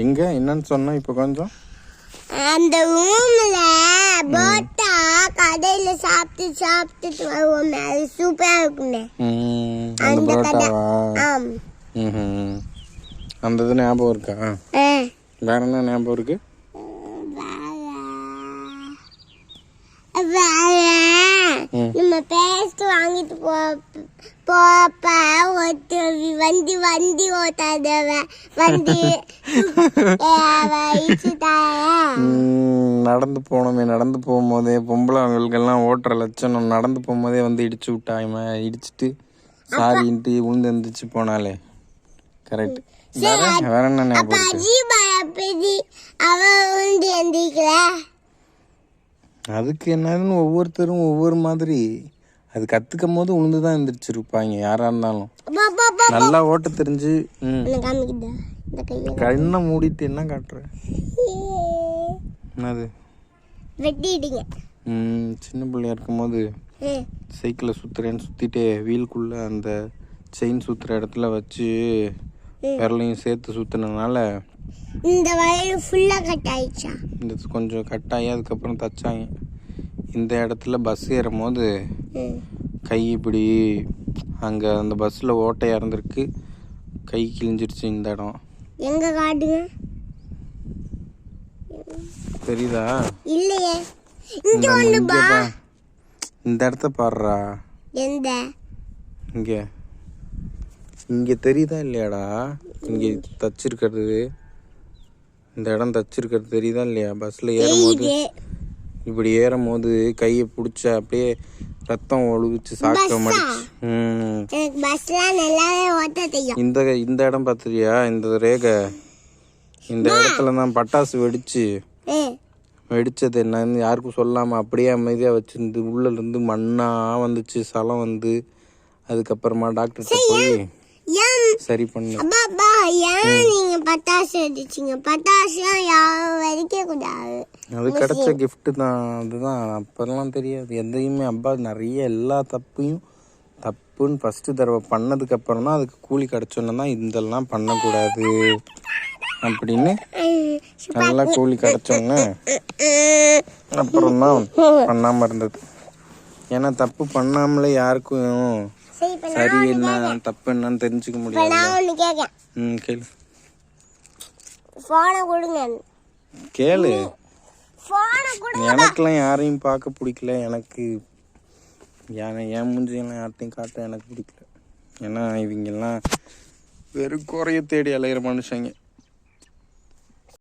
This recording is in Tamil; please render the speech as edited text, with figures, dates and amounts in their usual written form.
எங்க என்னன்னு சொன்னா இப்போ கொஞ்சம் அந்த ரூம்ல போட்டா கடையில சாப்பிட்டு வருவோமே அது சூப்பரா இருக்குமே. அந்த பரோட்டாவா? ஆம். அந்த இது ஞாபகம் இருக்கா? வேற என்ன ஞாபகம் இருக்கு? நம்ம பேஸ்ட் வாங்கிட்டு போப்ப வண்டி ஓட்டாதவ வண்டி நடந்து போனோமே, நடந்து போகும்போதே பொம்பளை அவங்களுக்கெல்லாம் ஓட்டுற லட்சணம், நடந்து போகும்போதே வந்து இடிச்சு விட்டாய்மா, இடிச்சுட்டு சாரின்ட்டு உளுந்து எந்திரிச்சு போனாலே. கரெக்ட். வேற என்ன ஞாபகம் இருக்கு? அதுக்கு என்னதுன்னு ஒவ்வொருத்தரும் ஒவ்வொரு மாதிரி. அது கத்துக்கும் போது உளுந்துதான் எந்திரிச்சிருப்பாங்க யாரா இருந்தாலும். நல்லா ஓட்ட தெரிஞ்சு கண்ணை மூடிட்டு என்ன காட்டுற? என்னது? சின்ன பிள்ளையா இருக்கும் போது சைக்கிளை சுத்துறேன்னு சுத்திட்டே வீலுக்குள்ள அந்த செயின் சுத்துற இடத்துல வச்சு விரலையும் சேர்த்து சுத்தினால இந்த வயல் ஃபுல்லா கட் ஆயிடுச்சா? இந்த கொஞ்சம் கட் ஆகி அதுக்கப்புறம் தச்சாங்க. இந்த இடத்துல பஸ் ஏறும் போது கை இப்படி அங்கே அந்த பஸ்ஸில் ஓட்டையாக இருந்திருக்கு, கை கிழிஞ்சிருச்சு. இந்த இடம் எங்க காட்டுங்க, தெரியுதா? இல்லையே. இந்த இடத்த பாடுறா. எந்த? இங்கே தெரியுதா இல்லையாடா? இங்கே தச்சிருக்கிறது, இந்த இடம் தச்சிருக்கிறது தெரியுதா இல்லையா? பஸ்ஸில் ஏறும்போது இப்படி ஏறும் போது கையை பிடிச்ச அப்படியே ரத்தம் ஒழுவிச்சு சாக்க மாட்டேச்சு. இந்த இடம் பார்த்துறியா? இந்த ரேகை இந்த இடத்துல தான் பட்டாசு வெடிச்சது என்னன்னு யாருக்கும் சொல்லாமல் அப்படியே அமைதியாக வச்சிருந்து உள்ளேருந்து மண்ணாக வந்துச்சு, சலம் வந்து. அதுக்கப்புறமா டாக்டர்கிட்ட போய் சரி பண்ணு. அது கிடைச்ச கிஃப்ட் தான். அதுதான் அப்பெல்லாம் தெரியாது எதையுமே. அப்பா நிறைய எல்லா தப்புன்னு ஃபர்ஸ்ட் தடவை பண்ணதுக்கு அப்புறம் தான் அதுக்கு கூலி கிடைச்சோன்னு தான் இதெல்லாம் பண்ணக்கூடாது அப்படின்னு நல்லா கூலி கிடைச்சோன்னு அப்புறம் தான் பண்ணாம இருந்தது. ஏன்னா தப்பு பண்ணாமலே யாருக்கும் சரி என்ன தப்பு என்னன்னு தெரிஞ்சுக்க முடியாது. கேளு கேளு. எனக்கெல்லாம் யாரையும் பார்க்க பிடிக்கல. எனக்கு என் மூஞ்சியெல்லாம் யார்ட்டையும் காட்ட எனக்கு பிடிக்கல. ஏன்னா இவங்கெல்லாம் வெறும் குறைய தேடி அலையிற மனுஷங்க.